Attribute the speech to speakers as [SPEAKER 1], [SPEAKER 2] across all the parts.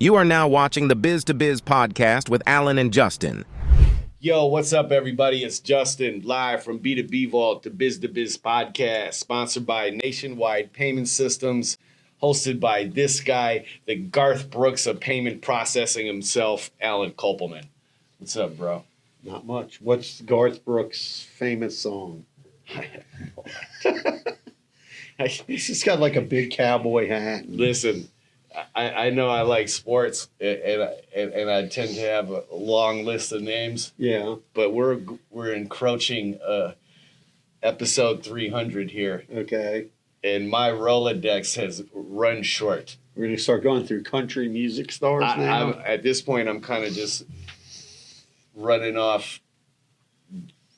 [SPEAKER 1] You are now watching the Biz to Biz podcast with Alan and Justin.
[SPEAKER 2] Yo, what's up, everybody? It's Justin, live from B2B Vault, the Biz to Biz podcast, sponsored by Nationwide Payment Systems, hosted by this guy, the Garth Brooks of payment processing himself, Alan Kopelman. What's up, bro?
[SPEAKER 3] Not much. What's Garth Brooks' famous song? He's just got like a big cowboy hat.
[SPEAKER 2] Listen, I know I like sports, and I tend to have a long list of names.
[SPEAKER 3] Yeah.
[SPEAKER 2] But we're encroaching episode 300 here,
[SPEAKER 3] Okay.
[SPEAKER 2] and my Rolodex has run short.
[SPEAKER 3] We're going to start going through country music stars now.
[SPEAKER 2] At this point, I'm kind of just running off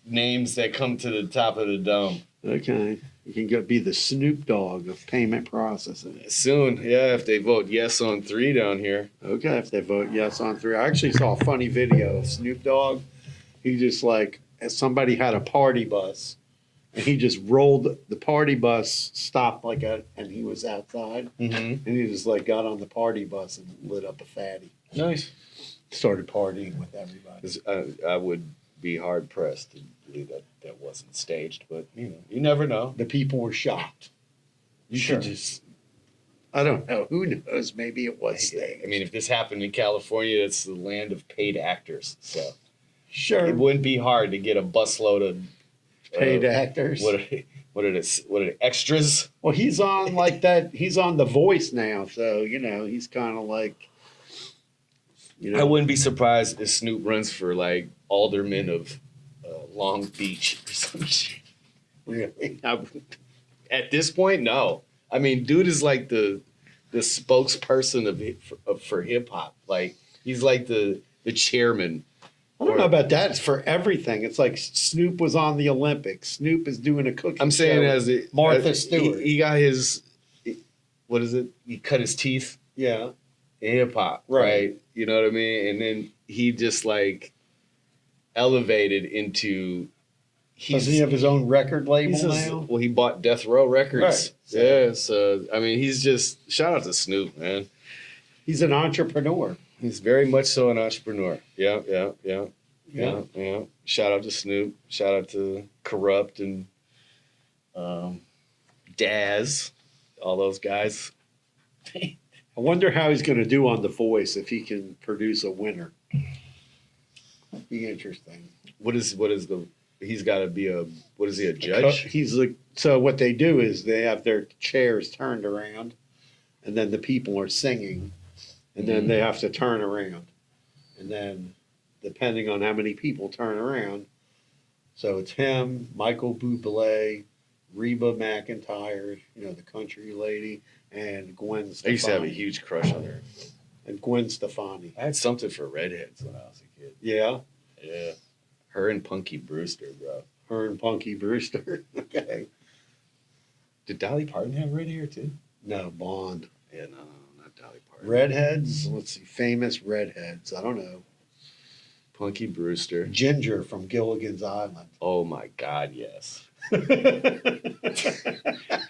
[SPEAKER 2] names that come to the top of the dome.
[SPEAKER 3] Okay. You can go be the Snoop Dogg of payment processing.
[SPEAKER 2] Soon, yeah, if they vote yes on 3 down here.
[SPEAKER 3] Okay, if they vote yes on 3. I actually saw a funny video of Snoop Dogg. He just somebody had a party bus, and he just rolled the party bus, stopped and he was outside, and he just got on the party bus and lit up a fatty.
[SPEAKER 2] Nice.
[SPEAKER 3] Started partying with everybody.
[SPEAKER 2] I would be hard pressed to believe that wasn't staged, but you never know.
[SPEAKER 3] The people were shocked. You should just, I don't know. Who knows? Maybe it was staged.
[SPEAKER 2] I mean, if this happened in California, it's the land of paid actors. So
[SPEAKER 3] sure,
[SPEAKER 2] it wouldn't be hard to get a busload of
[SPEAKER 3] paid actors.
[SPEAKER 2] What are the extras?
[SPEAKER 3] Well, he's on that. He's on The Voice now, so he's kind of like.
[SPEAKER 2] I wouldn't be surprised if Snoop runs for alderman of Long Beach or some shit.
[SPEAKER 3] Really?
[SPEAKER 2] At this point, no. I mean, dude is like the spokesperson for hip hop. He's like the chairman.
[SPEAKER 3] I don't know about that. It's for everything. It's like Snoop was on the Olympics. Snoop is doing a cooking.
[SPEAKER 2] I'm saying
[SPEAKER 3] show Martha Stewart.
[SPEAKER 2] He got his. What is it? He cut his teeth.
[SPEAKER 3] Yeah.
[SPEAKER 2] In hip hop, right? You know what I mean? And then he just elevated into.
[SPEAKER 3] Does he have his own record label now?
[SPEAKER 2] Well, he bought Death Row Records.
[SPEAKER 3] Right.
[SPEAKER 2] Yeah, so I mean, he's just shout out to Snoop, man.
[SPEAKER 3] He's an entrepreneur.
[SPEAKER 2] He's very much so an entrepreneur. Yeah. Shout out to Snoop. Shout out to Corrupt and Daz, all those guys.
[SPEAKER 3] I wonder how he's going to do on The Voice if he can produce a winner. Be interesting.
[SPEAKER 2] He's got to be what is he, a judge?
[SPEAKER 3] So what they do is they have their chairs turned around, and then the people are singing, and then they have to turn around. And then depending on how many people turn around, so it's him, Michael Bublé, Reba McEntire, the country lady, and Gwen Stefani.
[SPEAKER 2] I used to have a huge crush on her.
[SPEAKER 3] And Gwen Stefani.
[SPEAKER 2] I had something for redheads when I was a kid.
[SPEAKER 3] Yeah?
[SPEAKER 2] Yeah. Her and Punky Brewster, bro.
[SPEAKER 3] Her and Punky Brewster. Okay.
[SPEAKER 2] Did Dolly Parton have red hair too?
[SPEAKER 3] No, blonde.
[SPEAKER 2] Yeah, no, not Dolly Parton.
[SPEAKER 3] Redheads? Let's see. Famous redheads. I don't know.
[SPEAKER 2] Punky Brewster.
[SPEAKER 3] Ginger from Gilligan's Island.
[SPEAKER 2] Oh my God, yes.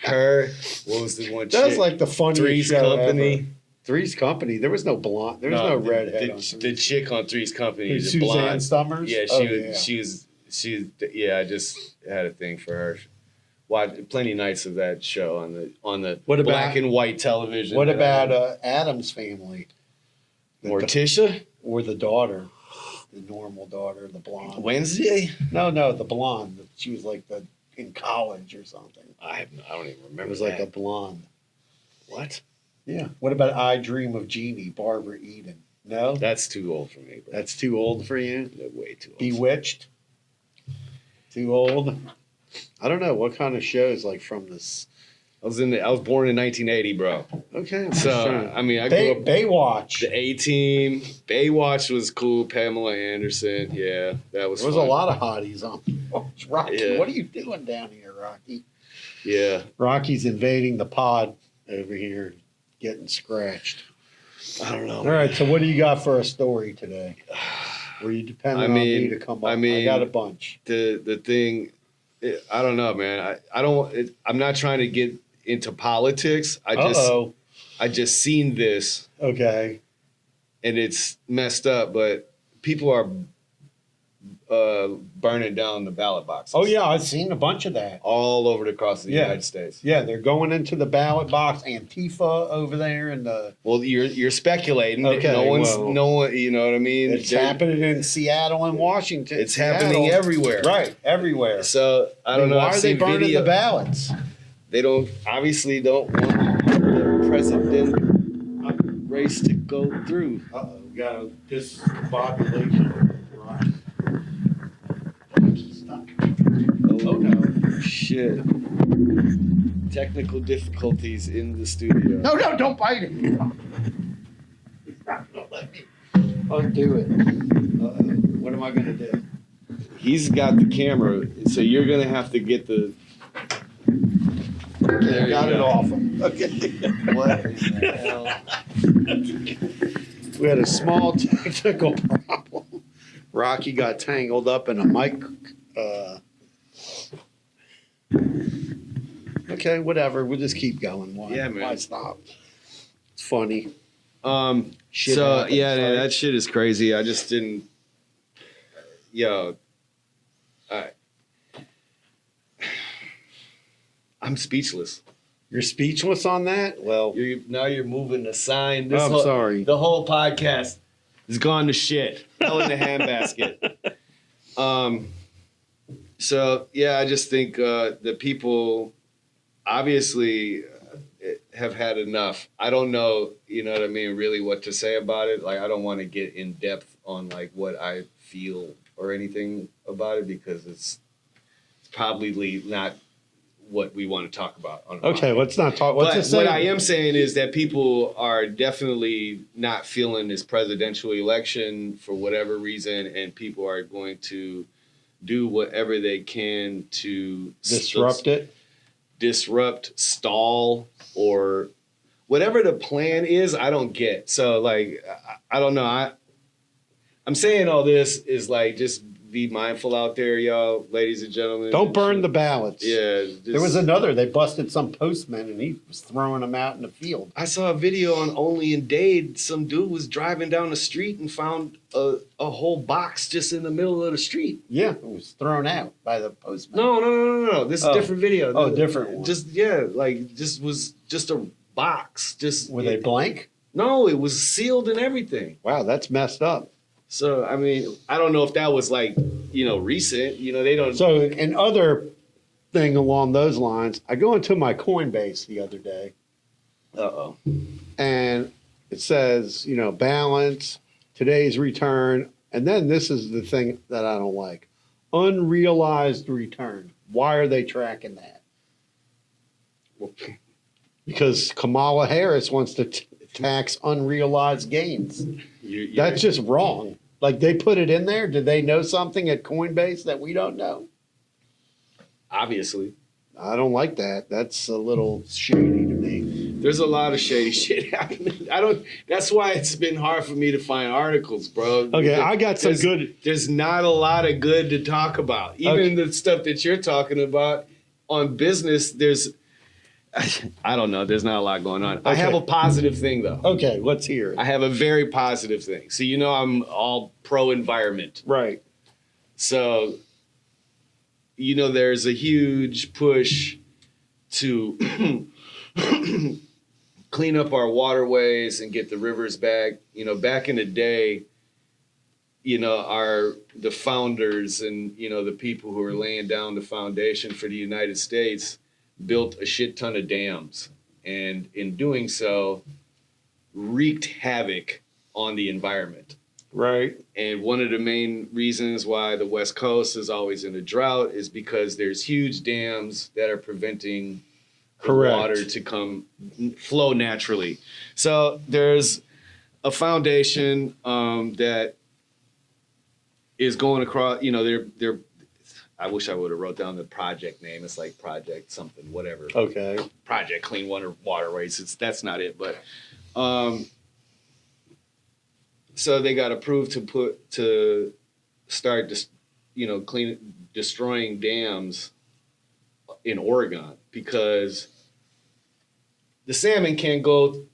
[SPEAKER 2] Her, what was the one?
[SPEAKER 3] That was like the funniest
[SPEAKER 2] Three's
[SPEAKER 3] show
[SPEAKER 2] Company.
[SPEAKER 3] Ever. Three's Company. There was no blonde. There was no redhead.
[SPEAKER 2] The chick on Three's Company, the
[SPEAKER 3] Suzanne
[SPEAKER 2] blonde.
[SPEAKER 3] Summers.
[SPEAKER 2] Yeah, I just had a thing for her. Watched plenty nights of that show on the black and white television.
[SPEAKER 3] What about Addams Family?
[SPEAKER 2] Morticia
[SPEAKER 3] or the daughter, the normal daughter, the blonde.
[SPEAKER 2] Wednesday?
[SPEAKER 3] No, the blonde. She was in college or something.
[SPEAKER 2] I don't even remember.
[SPEAKER 3] It was
[SPEAKER 2] that.
[SPEAKER 3] like a blonde.
[SPEAKER 2] What?
[SPEAKER 3] Yeah. What about I Dream of Jeannie, Barbara Eden? No?
[SPEAKER 2] That's too old for me, bro.
[SPEAKER 3] That's too old for you?
[SPEAKER 2] No, way too old.
[SPEAKER 3] Bewitched? Too old? I don't know. What kind of shows from this?
[SPEAKER 2] I was born in 1980, bro.
[SPEAKER 3] Okay.
[SPEAKER 2] So, I mean, I grew up.
[SPEAKER 3] Baywatch.
[SPEAKER 2] The A-Team. Baywatch was cool. Pamela Anderson. Yeah, that was
[SPEAKER 3] There was
[SPEAKER 2] fun.
[SPEAKER 3] a lot of hotties on Baywatch. Rocky,
[SPEAKER 2] Yeah.
[SPEAKER 3] What are you doing down here, Rocky?
[SPEAKER 2] Yeah.
[SPEAKER 3] Rocky's invading the pod over here, getting scratched.
[SPEAKER 2] I don't know.
[SPEAKER 3] All right, so what do you got for a story today? Were you depending on me to come up? I got a bunch.
[SPEAKER 2] The thing, I don't know, man. I'm not trying to get into politics. I just seen this.
[SPEAKER 3] Okay.
[SPEAKER 2] and it's messed up, but people are burning down the ballot boxes.
[SPEAKER 3] Oh yeah, I've seen a bunch of that.
[SPEAKER 2] All over across the United States.
[SPEAKER 3] Yeah, they're going into the ballot box. Antifa over there, and
[SPEAKER 2] Well, you're speculating.
[SPEAKER 3] Okay,
[SPEAKER 2] no one. You know what I mean?
[SPEAKER 3] it's happening in Seattle and Washington.
[SPEAKER 2] It's happening everywhere.
[SPEAKER 3] Right, everywhere.
[SPEAKER 2] So I don't know.
[SPEAKER 3] Why
[SPEAKER 2] I've
[SPEAKER 3] are they
[SPEAKER 2] seen
[SPEAKER 3] burning
[SPEAKER 2] video.
[SPEAKER 3] the ballots?
[SPEAKER 2] They obviously don't want the president race to go through.
[SPEAKER 3] Uh-oh, we got a discombobulation. Right.
[SPEAKER 2] Oh no! Shit! Technical difficulties in the studio.
[SPEAKER 3] No, don't bite it. He's not gonna let me undo it. What am I gonna do?
[SPEAKER 2] He's got the camera, so you're gonna have to get the. There
[SPEAKER 3] Got
[SPEAKER 2] you
[SPEAKER 3] it
[SPEAKER 2] go.
[SPEAKER 3] off him. Okay.
[SPEAKER 2] What in the hell?
[SPEAKER 3] We had a small technical problem. Rocky got tangled up in a mic. Okay, whatever. We'll just keep going. Why,
[SPEAKER 2] Yeah, man.
[SPEAKER 3] Why stop? It's funny. Shit
[SPEAKER 2] So
[SPEAKER 3] happens,
[SPEAKER 2] yeah,
[SPEAKER 3] right?
[SPEAKER 2] that shit is crazy. I just didn't. Yo, I'm speechless.
[SPEAKER 3] You're speechless on that? Well,
[SPEAKER 2] Now you're moving the sign.
[SPEAKER 3] I'm sorry.
[SPEAKER 2] The whole podcast has gone to shit. Hell in the handbasket. So yeah, I just think the people obviously have had enough. I don't know, you know what I mean, really what to say about it. Like I don't want to get in depth on like what I feel or anything about it because it's probably not what we want to talk about on a
[SPEAKER 3] okay,
[SPEAKER 2] podcast.
[SPEAKER 3] let's not talk. What's
[SPEAKER 2] But
[SPEAKER 3] it say?
[SPEAKER 2] what I am saying is that people are definitely not feeling this presidential election for whatever reason, and people are going to do whatever they can to disrupt, stall, or whatever the plan is. I don't get. So like, I don't know. I'm saying all this is like just be mindful out there, y'all, ladies and gentlemen.
[SPEAKER 3] Don't burn the ballots.
[SPEAKER 2] Yeah.
[SPEAKER 3] There was another. They busted some postman and he was throwing them out in the field.
[SPEAKER 2] I saw a video on Only in Dade. Some dude was driving down the street and found a whole box just in the middle of the street.
[SPEAKER 3] Yeah, it was thrown out by the postman.
[SPEAKER 2] No. This is a different video.
[SPEAKER 3] Oh, different one.
[SPEAKER 2] Just was just a box.
[SPEAKER 3] Were they blank?
[SPEAKER 2] No, it was sealed and everything.
[SPEAKER 3] Wow, that's messed up.
[SPEAKER 2] So I mean, I don't know if that was like, recent. They don't.
[SPEAKER 3] So another thing along those lines, I go into my Coinbase the other day.
[SPEAKER 2] Uh-oh.
[SPEAKER 3] And it says, balance, today's return, and then this is the thing that I don't like. Unrealized return. Why are they tracking that? Because Kamala Harris wants to tax unrealized gains. That's just wrong. Like they put it in there. Did they know something at Coinbase that we don't know?
[SPEAKER 2] Obviously.
[SPEAKER 3] I don't like that. That's a little shady to me.
[SPEAKER 2] There's a lot of shady shit happening. That's why it's been hard for me to find articles, bro.
[SPEAKER 3] Okay, I got some good.
[SPEAKER 2] There's not a lot of good to talk about. Even the stuff that you're talking about on business, I don't know. There's not a lot going on. I have a positive thing, though.
[SPEAKER 3] Okay, let's hear it.
[SPEAKER 2] I have a very positive thing. So, I'm all pro-environment.
[SPEAKER 3] Right.
[SPEAKER 2] So, there's a huge push to clean up our waterways and get the rivers back. Back in the day, the founders and, the people who are laying down the foundation for the United States built a shit ton of dams, and in doing so, wreaked havoc on the environment.
[SPEAKER 3] Right.
[SPEAKER 2] And one of the main reasons why the West Coast is always in a drought is because there's huge dams that are preventing the water to flow naturally. So there's a foundation that is going across, they're I wish I would have wrote down the project name. It's like Project something, whatever.
[SPEAKER 3] Okay.
[SPEAKER 2] Project Clean Waterways. That's not it, but so they got approved to start destroying dams in Oregon because the salmon can't go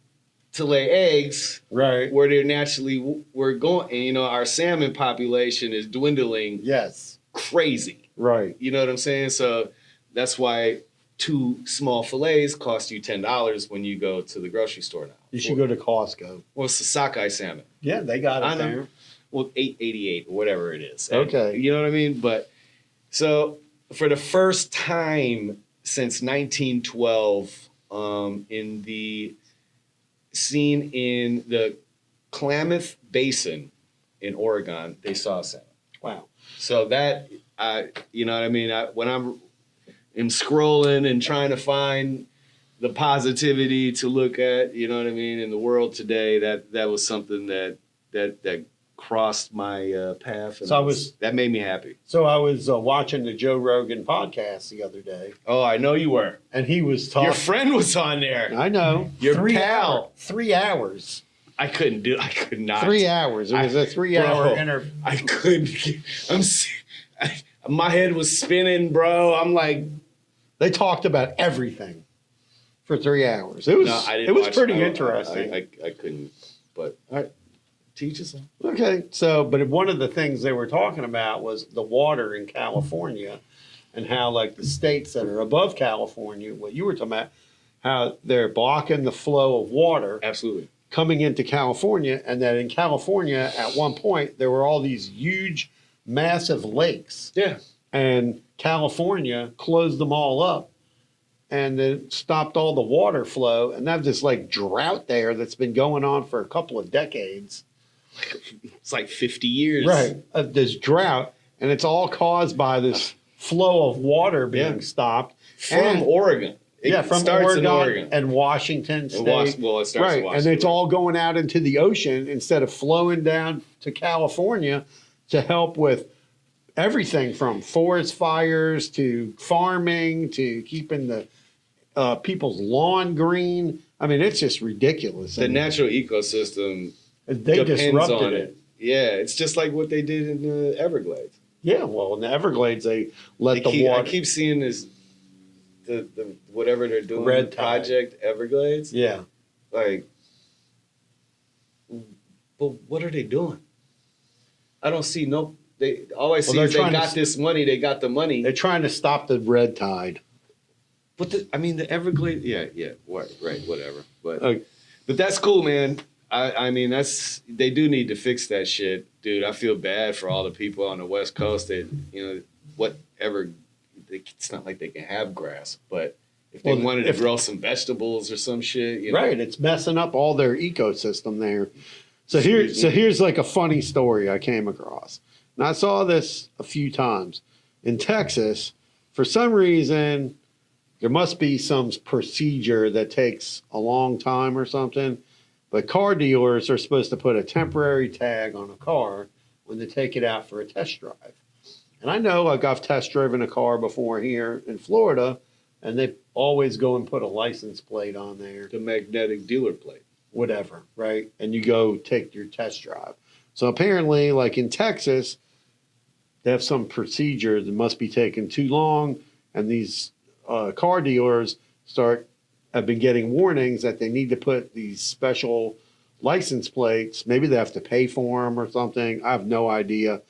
[SPEAKER 2] to lay eggs
[SPEAKER 3] Right.
[SPEAKER 2] where they're naturally we're going. And, you know, our salmon population is dwindling
[SPEAKER 3] Yes.
[SPEAKER 2] crazy.
[SPEAKER 3] Right.
[SPEAKER 2] You know what I'm saying? So that's why 2 small fillets cost you $10 when you go to the grocery store now.
[SPEAKER 3] You should go to Costco.
[SPEAKER 2] Well, it's the sockeye salmon.
[SPEAKER 3] Yeah, they got
[SPEAKER 2] I
[SPEAKER 3] it
[SPEAKER 2] know.
[SPEAKER 3] there.
[SPEAKER 2] Well, $8.88 or whatever it is. And,
[SPEAKER 3] Okay.
[SPEAKER 2] you know what I mean? But so for the first time since 1912, in the scene in the Klamath Basin in Oregon, they saw salmon.
[SPEAKER 3] Wow.
[SPEAKER 2] So that, you know what I mean? When I'm scrolling and trying to find the positivity to look at, you know what I mean, in the world today, that was something that crossed my path. And
[SPEAKER 3] So
[SPEAKER 2] that made me happy.
[SPEAKER 3] So I was watching the Joe Rogan podcast the other day,
[SPEAKER 2] Oh, I know you were.
[SPEAKER 3] and he was talking.
[SPEAKER 2] Your friend was on there.
[SPEAKER 3] I know.
[SPEAKER 2] Your
[SPEAKER 3] 3
[SPEAKER 2] pal.
[SPEAKER 3] hours. 3 hours.
[SPEAKER 2] I could not.
[SPEAKER 3] 3 hours. It was a 3-hour
[SPEAKER 2] Bro,
[SPEAKER 3] interview.
[SPEAKER 2] I couldn't. My head was spinning, bro. I'm like,
[SPEAKER 3] They talked about everything for 3 hours. It was.
[SPEAKER 2] no, I didn't.
[SPEAKER 3] It was
[SPEAKER 2] watch
[SPEAKER 3] pretty
[SPEAKER 2] I-
[SPEAKER 3] interesting.
[SPEAKER 2] I couldn't. But all right, teach us.
[SPEAKER 3] Okay, so but one of the things they were talking about was the water in California, and how like the states that are above California, what you were talking about, how they're blocking the flow of water
[SPEAKER 2] Absolutely.
[SPEAKER 3] coming into California, and that in California at one point there were all these huge, massive lakes,
[SPEAKER 2] Yeah.
[SPEAKER 3] and California closed them all up, and it stopped all the water flow, and that's this like drought there that's been going on for a couple of decades.
[SPEAKER 2] It's like 50 years.
[SPEAKER 3] Right. This drought, and it's all caused by this flow of water being
[SPEAKER 2] Yeah.
[SPEAKER 3] stopped.
[SPEAKER 2] From
[SPEAKER 3] And-
[SPEAKER 2] Oregon. It
[SPEAKER 3] from
[SPEAKER 2] starts
[SPEAKER 3] Oregon,
[SPEAKER 2] in Oregon.
[SPEAKER 3] and Washington State.
[SPEAKER 2] Well, it starts in
[SPEAKER 3] Right,
[SPEAKER 2] Washington.
[SPEAKER 3] and it's all going out into the ocean instead of flowing down to California to help with everything from forest fires to farming to keeping the people's lawn green. I mean, it's just ridiculous.
[SPEAKER 2] the natural ecosystem
[SPEAKER 3] They
[SPEAKER 2] depends
[SPEAKER 3] disrupted
[SPEAKER 2] on it. Yeah, it's just like what they did in the Everglades.
[SPEAKER 3] Yeah, well, in the Everglades, they let the
[SPEAKER 2] I
[SPEAKER 3] water.
[SPEAKER 2] keep seeing this, the whatever they're doing,
[SPEAKER 3] Red
[SPEAKER 2] the
[SPEAKER 3] tide.
[SPEAKER 2] Project Everglades.
[SPEAKER 3] Yeah.
[SPEAKER 2] Like, but what are they doing? I don't see no. All I see
[SPEAKER 3] they're
[SPEAKER 2] is they
[SPEAKER 3] trying to
[SPEAKER 2] got this money. They got the money.
[SPEAKER 3] They're trying to stop the red tide.
[SPEAKER 2] But the Everglades. Yeah, right, whatever. But
[SPEAKER 3] Okay.
[SPEAKER 2] but that's cool, man. I mean, they do need to fix that shit, dude. I feel bad for all the people on the West Coast that, you know, whatever. It's not like they can have grass, but if they wanted to grow some vegetables or some shit, you know.
[SPEAKER 3] Right, it's messing up all their ecosystem there. So here's like a funny story I came across. And I saw this a few times. In Texas, for some reason, there must be some procedure that takes a long time or something. But car dealers are supposed to put a temporary tag on a car when they take it out for a test drive. And I know, like, I've test driven a car before here in Florida, and they always go and put a license plate on there.
[SPEAKER 2] The magnetic dealer plate.
[SPEAKER 3] Whatever, right? And you go take your test drive. So apparently, like in Texas, they have some procedure that must be taking too long, and these car dealers have been getting warnings that they need to put these special license plates. Maybe they have to pay for them or something. I have no idea.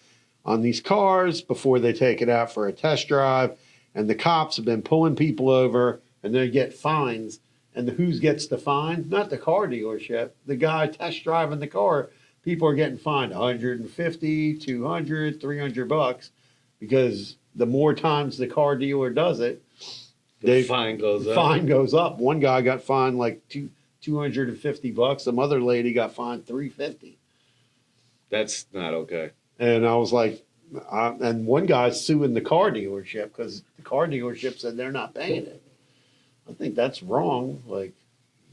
[SPEAKER 3] On these cars before they take it out for a test drive, and the cops have been pulling people over, and they get fines. And who gets the fine? Not the car dealership. The guy test driving the car. People are getting fined 150, 200, 300 bucks because the more times the car dealer does it,
[SPEAKER 2] The fine goes up.
[SPEAKER 3] Fine goes up. One guy got fined like 250 bucks. Some other lady got fined 350.
[SPEAKER 2] That's not okay.
[SPEAKER 3] And I was like, and one guy's suing the car dealership because the car dealership said they're not paying it. I think that's wrong. Like,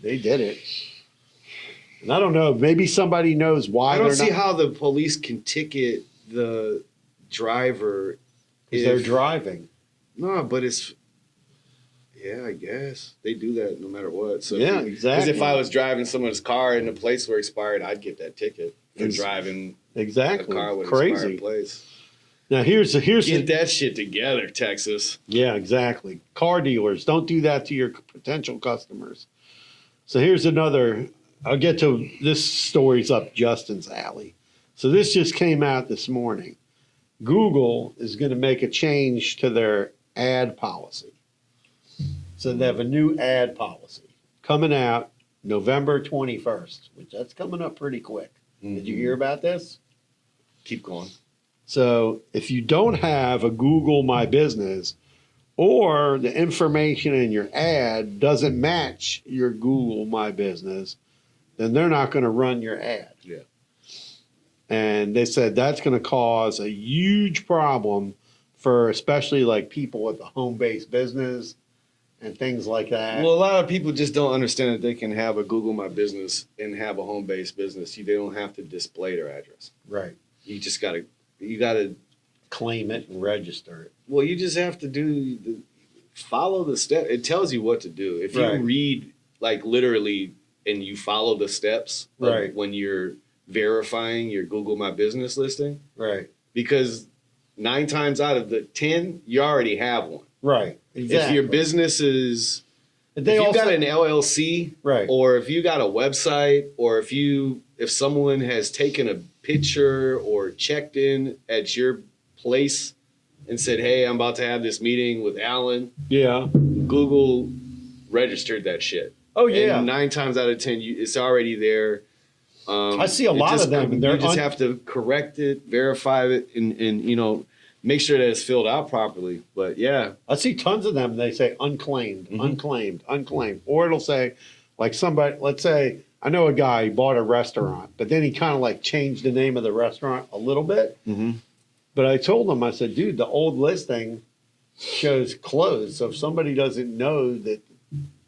[SPEAKER 3] they did it. And I don't know. Maybe somebody knows why
[SPEAKER 2] I don't
[SPEAKER 3] they're
[SPEAKER 2] see
[SPEAKER 3] not.
[SPEAKER 2] how the police can ticket the driver
[SPEAKER 3] Because they're driving.
[SPEAKER 2] No, but it's. Yeah, I guess they do that no matter what. So
[SPEAKER 3] Yeah,
[SPEAKER 2] because
[SPEAKER 3] exactly.
[SPEAKER 2] if I was driving someone's car and the plates were expired, I'd get that ticket for
[SPEAKER 3] Ex-
[SPEAKER 2] driving
[SPEAKER 3] Exactly.
[SPEAKER 2] a car with
[SPEAKER 3] Crazy.
[SPEAKER 2] expired plates.
[SPEAKER 3] Now here's
[SPEAKER 2] Get that shit together, Texas.
[SPEAKER 3] Yeah, exactly. Car dealers, don't do that to your potential customers. So here's another I'll get to this story's up Justin's alley. So this just came out this morning. Google is going to make a change to their ad policy. So they have a new ad policy coming out November 21st, which that's coming up pretty quick. Did you hear about this?
[SPEAKER 2] Keep going.
[SPEAKER 3] So if you don't have a Google My Business or the information in your ad doesn't match your Google My Business, then they're not going to run your ad.
[SPEAKER 2] Yeah.
[SPEAKER 3] And they said that's going to cause a huge problem for especially like people with a home-based business and things like that.
[SPEAKER 2] Well, a lot of people just don't understand that they can have a Google My Business and have a home-based business. They don't have to display their address.
[SPEAKER 3] Right.
[SPEAKER 2] You just gotta
[SPEAKER 3] Claim it and register it.
[SPEAKER 2] Well, you just have to follow the step. It tells you what to do. If you read like literally and you follow the steps when you're verifying your Google My Business listing.
[SPEAKER 3] Right.
[SPEAKER 2] Because 9 times out of the 10, you already have one.
[SPEAKER 3] Right. Exactly.
[SPEAKER 2] If your business is,
[SPEAKER 3] if
[SPEAKER 2] you got an LLC,
[SPEAKER 3] right,
[SPEAKER 2] or if you got a website, or if someone has taken a picture or checked in at your place and said, "Hey, I'm about to have this meeting with Alan."
[SPEAKER 3] Yeah.
[SPEAKER 2] Google registered that shit.
[SPEAKER 3] Oh yeah.
[SPEAKER 2] And 9 times out of 10, it's already there.
[SPEAKER 3] I see a lot of them.
[SPEAKER 2] You just have to correct it, verify it, and make sure that it's filled out properly. But yeah,
[SPEAKER 3] I see tons of them. They say unclaimed, unclaimed, unclaimed, or it'll say like somebody. Let's say I know a guy, he bought a restaurant, but then he kind of like changed the name of the restaurant a little bit. But I told him, I said, dude, the old listing shows closed. So if somebody doesn't know that,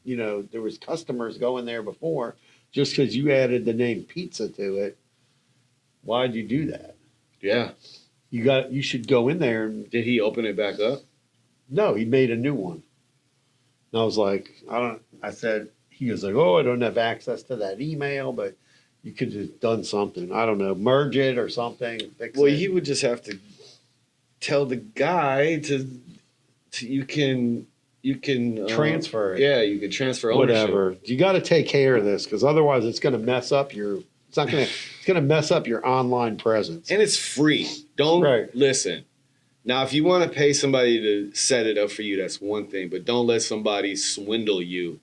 [SPEAKER 3] there was customers going there before, just because you added the name pizza to it, why'd you do that?
[SPEAKER 2] Yeah.
[SPEAKER 3] You should go in there. And,
[SPEAKER 2] did he open it back up?
[SPEAKER 3] No, he made a new one. And I was like, I said, he was like, oh, I don't have access to that email, but you could have done something. I don't know, merge it or something. Fix it.
[SPEAKER 2] He would just have to tell the guy to you can
[SPEAKER 3] transfer it.
[SPEAKER 2] Yeah, you can transfer ownership.
[SPEAKER 3] Whatever. You got to take care of this because otherwise it's going to mess up your. It's going to mess up your online presence.
[SPEAKER 2] And it's free. Don't listen. Now, if you want to pay somebody to set it up for you, that's one thing. But don't let somebody swindle you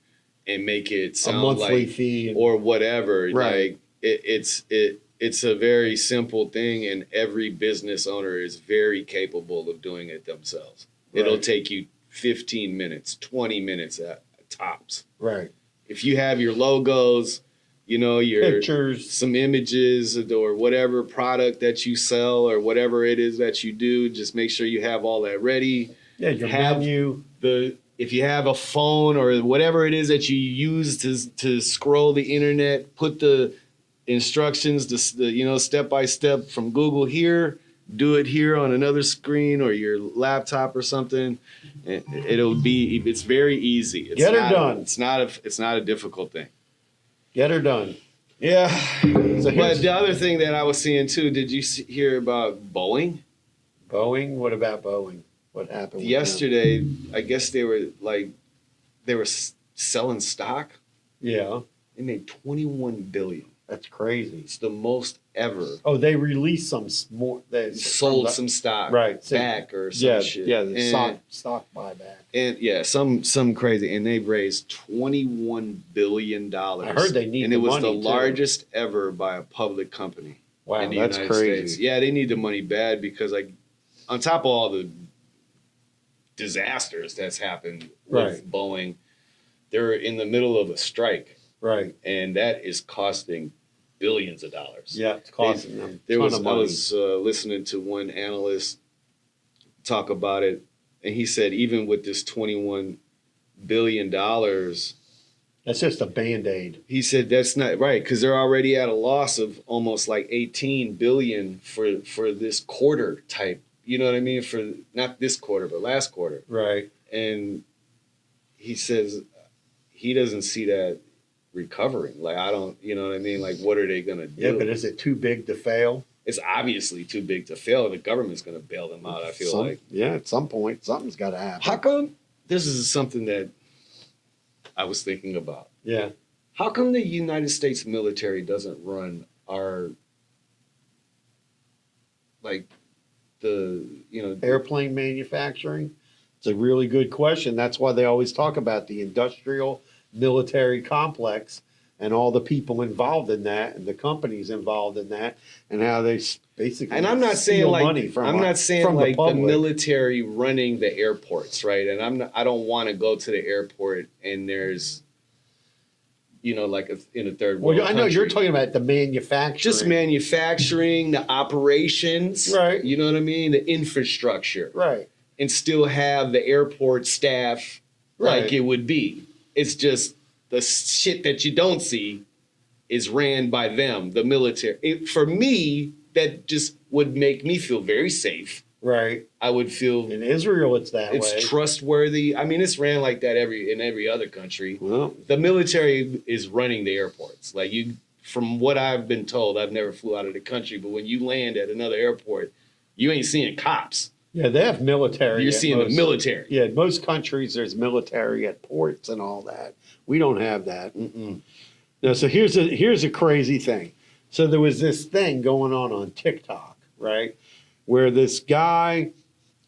[SPEAKER 2] and make it sound
[SPEAKER 3] a monthly
[SPEAKER 2] like
[SPEAKER 3] fee
[SPEAKER 2] or whatever.
[SPEAKER 3] Right.
[SPEAKER 2] Like it's a very simple thing, and every business owner is very capable of doing it themselves. Right. It'll take you 15 minutes, 20 minutes at tops.
[SPEAKER 3] Right.
[SPEAKER 2] If you have your logos, your
[SPEAKER 3] pictures,
[SPEAKER 2] some images, or whatever product that you sell or whatever it is that you do, just make sure you have all that ready.
[SPEAKER 3] Yeah, your menu.
[SPEAKER 2] If you have a phone or whatever it is that you use to scroll the internet, put the instructions, the step by step from Google here. Do it here on another screen or your laptop or something. It's very easy.
[SPEAKER 3] Get her done.
[SPEAKER 2] It's not a difficult thing.
[SPEAKER 3] Get her done.
[SPEAKER 2] Yeah. But the other thing that I was seeing too, did you hear about Boeing?
[SPEAKER 3] Boeing? What about Boeing? What happened?
[SPEAKER 2] Yesterday, I guess they were selling stock.
[SPEAKER 3] Yeah.
[SPEAKER 2] They made $21 billion.
[SPEAKER 3] That's crazy.
[SPEAKER 2] It's the most ever.
[SPEAKER 3] Oh, they released some more. They
[SPEAKER 2] sold some stock back or some shit.
[SPEAKER 3] Yeah, the stock buyback.
[SPEAKER 2] And yeah, some crazy. And they raised $21 billion. I
[SPEAKER 3] heard they need
[SPEAKER 2] and
[SPEAKER 3] the money,
[SPEAKER 2] it was the
[SPEAKER 3] too.
[SPEAKER 2] largest ever by a public company.
[SPEAKER 3] Wow,
[SPEAKER 2] in the
[SPEAKER 3] that's
[SPEAKER 2] United
[SPEAKER 3] crazy.
[SPEAKER 2] States. Yeah, they need the money bad because on top of all the disasters that's happened with Boeing, they're in the middle of a strike.
[SPEAKER 3] Right.
[SPEAKER 2] And that is costing billions of dollars.
[SPEAKER 3] Yeah, it's costing them
[SPEAKER 2] I was listening to one analyst talk about it, and he said even with this $21 billion,
[SPEAKER 3] that's just a Band-Aid.
[SPEAKER 2] He said that's not right because they're already at a loss of almost like $18 billion for this quarter type. You know what I mean? For not this quarter, but last quarter.
[SPEAKER 3] Right.
[SPEAKER 2] And he says he doesn't see that recovering. Like, I don't, you know what I mean? Like, what are they going to do?
[SPEAKER 3] Yeah, but is it too big to fail?
[SPEAKER 2] It's obviously too big to fail. The government's going to bail them out, I feel like.
[SPEAKER 3] Yeah, at some point, something's got to happen.
[SPEAKER 2] How come? This is something that I was thinking about.
[SPEAKER 3] Yeah.
[SPEAKER 2] How come the United States military doesn't run our, like,
[SPEAKER 3] Airplane manufacturing? It's a really good question. That's why they always talk about the industrial military complex and all the people involved in that and the companies involved in that and how they basically
[SPEAKER 2] and I'm not saying
[SPEAKER 3] steal
[SPEAKER 2] like
[SPEAKER 3] money from
[SPEAKER 2] I'm not saying
[SPEAKER 3] from
[SPEAKER 2] like the
[SPEAKER 3] public.
[SPEAKER 2] military running the airports, right? And I don't want to go to the airport and there's like in a third world
[SPEAKER 3] Well, I know
[SPEAKER 2] country.
[SPEAKER 3] you're talking about the manufacturing.
[SPEAKER 2] Just manufacturing, the operations,
[SPEAKER 3] right?
[SPEAKER 2] You know what I mean? The infrastructure,
[SPEAKER 3] Right?
[SPEAKER 2] and still have the airport staff like it would be. It's just the shit that you don't see is ran by them, the military. For me, that just would make me feel very safe.
[SPEAKER 3] Right.
[SPEAKER 2] I would feel
[SPEAKER 3] in Israel it's that way.
[SPEAKER 2] It's trustworthy. I mean, it's ran like that in every other country.
[SPEAKER 3] Well,
[SPEAKER 2] the military is running the airports. Like from what I've been told, I've never flew out of the country, but when you land at another airport, you ain't seeing cops.
[SPEAKER 3] Yeah, they have military.
[SPEAKER 2] You're seeing the military.
[SPEAKER 3] Yeah, in most countries there's military at ports and all that. We don't have that. Now, so here's a crazy thing. So there was this thing going on TikTok, right, where this guy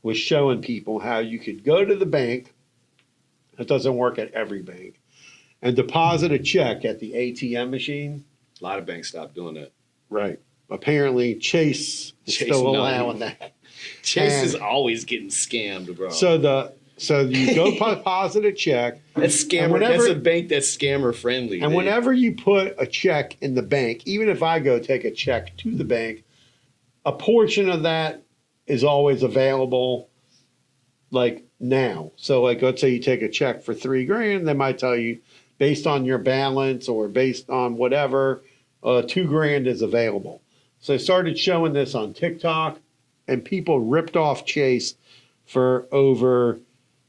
[SPEAKER 3] was showing people how you could go to the bank. It doesn't work at every bank, and deposit a check at the ATM machine.
[SPEAKER 2] A lot of banks stopped doing that.
[SPEAKER 3] Right. Apparently, Chase is still allowing that.
[SPEAKER 2] Chase is always getting scammed, bro.
[SPEAKER 3] So you go deposit a check.
[SPEAKER 2] That's scammer. That's a bank that's scammer friendly.
[SPEAKER 3] And whenever you put a check in the bank, even if I go take a check to the bank, a portion of that is always available, like now. So, like, let's say you take a check for $3,000, they might tell you, based on your balance or based on whatever, $2,000 is available. So I started showing this on TikTok, and people ripped off Chase for over,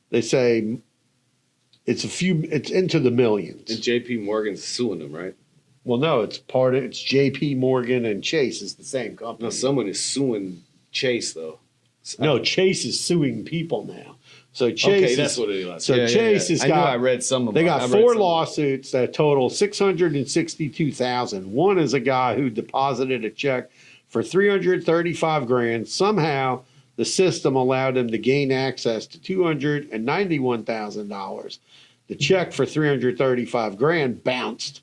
[SPEAKER 3] they say it's into the millions.
[SPEAKER 2] And JP Morgan's suing them, right?
[SPEAKER 3] Well, no, it's JP Morgan and Chase is the same company.
[SPEAKER 2] No, someone is suing Chase though.
[SPEAKER 3] No, Chase is suing people now. So Chase
[SPEAKER 2] that's what it was.
[SPEAKER 3] So Chase has got.
[SPEAKER 2] I read some of
[SPEAKER 3] them. They got 4 lawsuits that total $662,000. One is a guy who deposited a check for $335,000. Somehow the system allowed him to gain access to $291,000. The check for $335,000 bounced,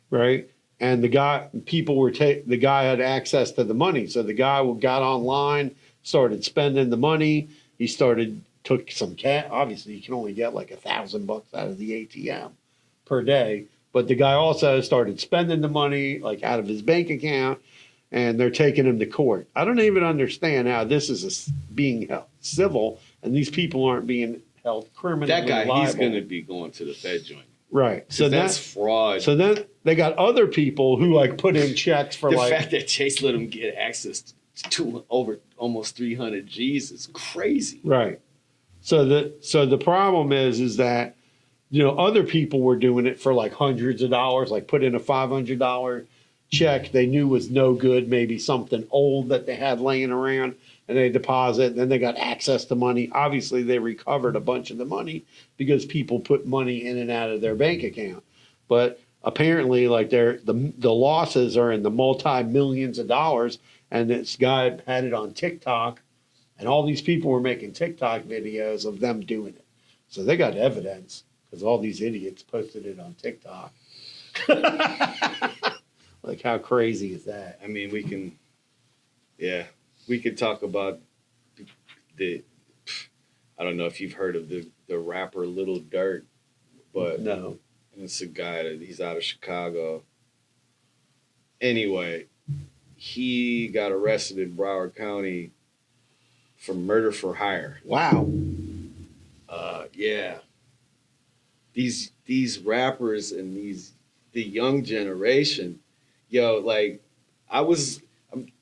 [SPEAKER 3] right? And the guy had access to the money. So the guy got online, started spending the money. He took some cash. Obviously, you can only get like $1,000 out of the ATM per day. But the guy also started spending the money like out of his bank account, and they're taking him to court. I don't even understand how this is being held civil, and these people aren't being held criminally
[SPEAKER 2] That guy,
[SPEAKER 3] liable.
[SPEAKER 2] he's going to be going to the Fed joint.
[SPEAKER 3] Right. So
[SPEAKER 2] that's fraud.
[SPEAKER 3] So then they got other people who like put in checks for
[SPEAKER 2] the fact that Chase let him get access to over almost 300 G's is crazy.
[SPEAKER 3] Right. So the problem is that other people were doing it for like hundreds of dollars, like put in a $500 check they knew was no good, maybe something old that they had laying around, and they deposit, then they got access to money. Obviously, they recovered a bunch of the money because people put money in and out of their bank account. But apparently, like the losses are in the multi-millions of dollars, and this guy had it on TikTok, and all these people were making TikTok videos of them doing it. So they got evidence because all these idiots posted it on TikTok. Like, how crazy is that?
[SPEAKER 2] I mean, we could talk about I don't know if you've heard of the rapper Lil Durk, but
[SPEAKER 3] no.
[SPEAKER 2] It's a guy he's out of Chicago. Anyway, he got arrested in Broward County for murder for hire.
[SPEAKER 3] Wow.
[SPEAKER 2] Yeah. These rappers and the young generation, like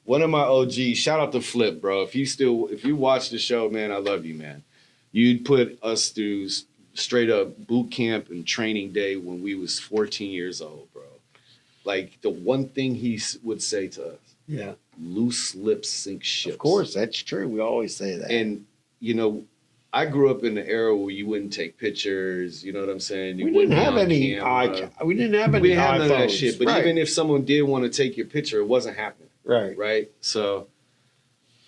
[SPEAKER 2] one of my OGs, shout out to Flip, bro. If you watch the show, man, I love you, man. You'd put us through straight up boot camp and training day when we was 14 years old, bro. Like, the one thing he would say to us,
[SPEAKER 3] yeah,
[SPEAKER 2] loose lips sink ships.
[SPEAKER 3] Of course, that's true. We always say that.
[SPEAKER 2] And, I grew up in the era where you wouldn't take pictures. You know what I'm saying? You
[SPEAKER 3] We didn't
[SPEAKER 2] wouldn't be
[SPEAKER 3] have
[SPEAKER 2] on
[SPEAKER 3] any
[SPEAKER 2] camera.
[SPEAKER 3] we didn't have any
[SPEAKER 2] We didn't have
[SPEAKER 3] iPhones.
[SPEAKER 2] none of that shit. But
[SPEAKER 3] right.
[SPEAKER 2] even if someone did want to take your picture, it wasn't happening.
[SPEAKER 3] right.
[SPEAKER 2] Right? So,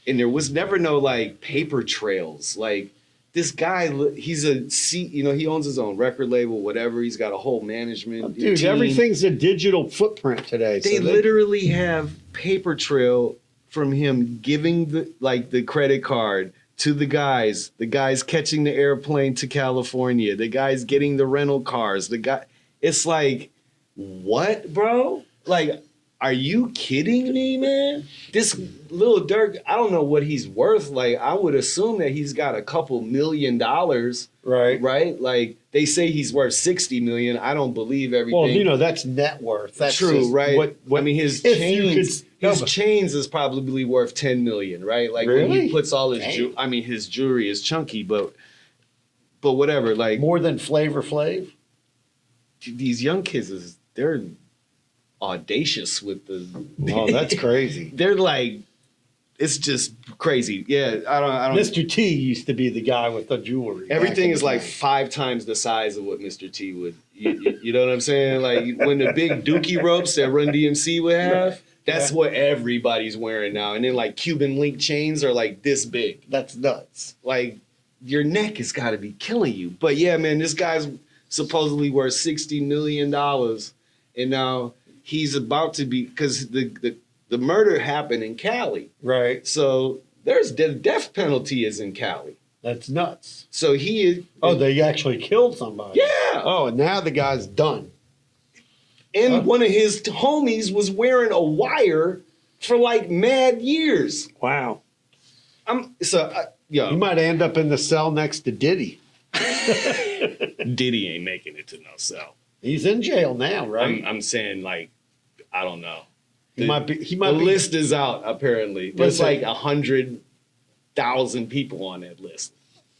[SPEAKER 2] and there was never no like paper trails. Like this guy, he's he owns his own record label, whatever. He's got a whole management
[SPEAKER 3] Dude,
[SPEAKER 2] team.
[SPEAKER 3] everything's a digital footprint today.
[SPEAKER 2] They literally have paper trail from him giving the credit card to the guys catching the airplane to California, the guys getting the rental cars, it's like, what, bro? Like, are you kidding me, man? This little Dirk, I don't know what he's worth. Like, I would assume that he's got a couple $1 million, right? Like, they say he's worth 60 million. I don't believe everything.
[SPEAKER 3] Well, that's net worth. That's
[SPEAKER 2] true,
[SPEAKER 3] just
[SPEAKER 2] right?
[SPEAKER 3] What
[SPEAKER 2] I mean, his chains is probably worth 10 million, right? Like when he puts all his his jewelry is chunky, but whatever. Like
[SPEAKER 3] more than Flavor Flav.
[SPEAKER 2] These young kids they're audacious with the.
[SPEAKER 3] Oh, that's crazy.
[SPEAKER 2] They're like, it's just crazy. Yeah, I don't.
[SPEAKER 3] Mr. T used to be the guy with the jewelry.
[SPEAKER 2] Everything is like 5 times the size of what Mr. T would. You know what I'm saying? Like when the big dookie ropes that Run DMC would have. That's what everybody's wearing now. And then like Cuban link chains are like this big.
[SPEAKER 3] That's nuts.
[SPEAKER 2] Like your neck has got to be killing you. But yeah, man, this guy's supposedly worth $60 million. And now he's about to be, because the murder happened in Cali.
[SPEAKER 3] Right.
[SPEAKER 2] So the death penalty is in Cali.
[SPEAKER 3] That's nuts.
[SPEAKER 2] So he is.
[SPEAKER 3] Oh, they actually killed somebody.
[SPEAKER 2] Yeah.
[SPEAKER 3] Oh, and now the guy's done.
[SPEAKER 2] And one of his homies was wearing a wire for like mad years.
[SPEAKER 3] Wow.
[SPEAKER 2] Yo.
[SPEAKER 3] You might end up in the cell next to Diddy.
[SPEAKER 2] Diddy ain't making it to no cell.
[SPEAKER 3] He's in jail now, right?
[SPEAKER 2] I'm saying, like, I don't know.
[SPEAKER 3] He might be.
[SPEAKER 2] The list is out, apparently. There's like 100,000 people on that list.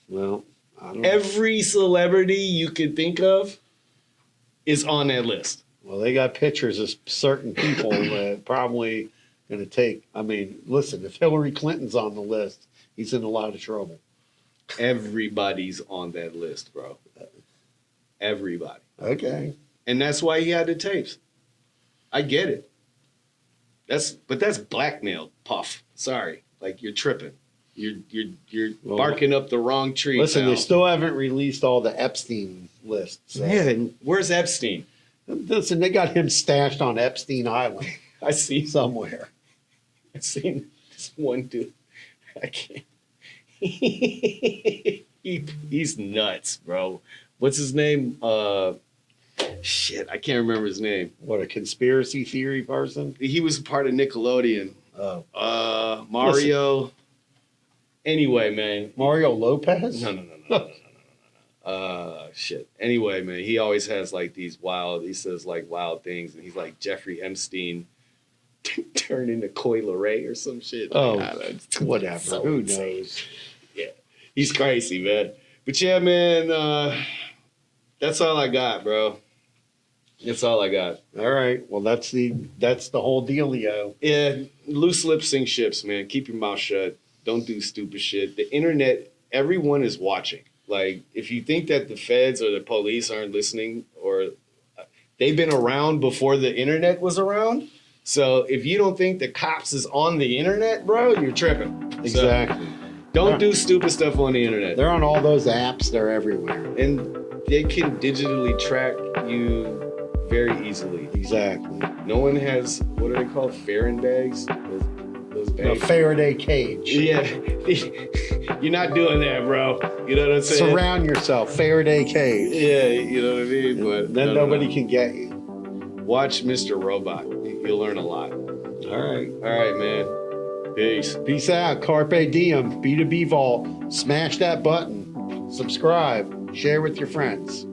[SPEAKER 3] Well, I don't know.
[SPEAKER 2] Every celebrity you could think of is on that list.
[SPEAKER 3] Well, they got pictures of certain people that probably going to take. I mean, listen, if Hillary Clinton's on the list, he's in a lot of trouble.
[SPEAKER 2] Everybody's on that list, bro. Everybody.
[SPEAKER 3] Okay.
[SPEAKER 2] And that's why he had the tapes. I get it. But that's blackmail, Puff. Sorry. Like, you're tripping. You're barking up the wrong tree.
[SPEAKER 3] Listen,
[SPEAKER 2] pal.
[SPEAKER 3] they still haven't released all the Epstein lists. So.
[SPEAKER 2] Man, where's Epstein?
[SPEAKER 3] Listen, they got him stashed on Epstein Island.
[SPEAKER 2] I see
[SPEAKER 3] somewhere.
[SPEAKER 2] I've seen this one dude. I can't. He's nuts, bro. What's his name? Shit, I can't remember his name.
[SPEAKER 3] What, a conspiracy theory person?
[SPEAKER 2] He was part of Nickelodeon.
[SPEAKER 3] Oh.
[SPEAKER 2] Mario.
[SPEAKER 3] Listen.
[SPEAKER 2] Anyway, man.
[SPEAKER 3] Mario Lopez?
[SPEAKER 2] No. Shit. Anyway, man, he always has like he says like wild things, and he's like Jeffrey Epstein turned into Coi Leray or some shit.
[SPEAKER 3] Oh, whatever.
[SPEAKER 2] So
[SPEAKER 3] Who
[SPEAKER 2] insane.
[SPEAKER 3] knows?
[SPEAKER 2] Yeah, he's crazy, man. But yeah, man, that's all I got, bro. That's all I got.
[SPEAKER 3] All right. Well, that's the whole dealio.
[SPEAKER 2] Yeah, loose lips sink ships, man. Keep your mouth shut. Don't do stupid shit. The internet, everyone is watching. Like, if you think that the feds or the police aren't listening, or they've been around before the internet was around. So if you don't think the cops is on the internet, bro, you're tripping.
[SPEAKER 3] Exactly.
[SPEAKER 2] So don't do stupid stuff on the internet.
[SPEAKER 3] They're on all those apps. They're everywhere.
[SPEAKER 2] And they can digitally track you very easily.
[SPEAKER 3] Exactly.
[SPEAKER 2] No one has, what are they called? Farron bags? Those bags.
[SPEAKER 3] A Faraday cage.
[SPEAKER 2] Yeah. You're not doing that, bro. You know what I'm saying?
[SPEAKER 3] Surround yourself. Faraday cage.
[SPEAKER 2] Yeah, you know what I mean? But
[SPEAKER 3] then nobody can get you.
[SPEAKER 2] Watch Mr. Robot. You'll learn a lot.
[SPEAKER 3] All right.
[SPEAKER 2] All right, man. Peace.
[SPEAKER 3] Peace out. Carpe diem. B2B Vault. Smash that button. Subscribe. Share with your friends.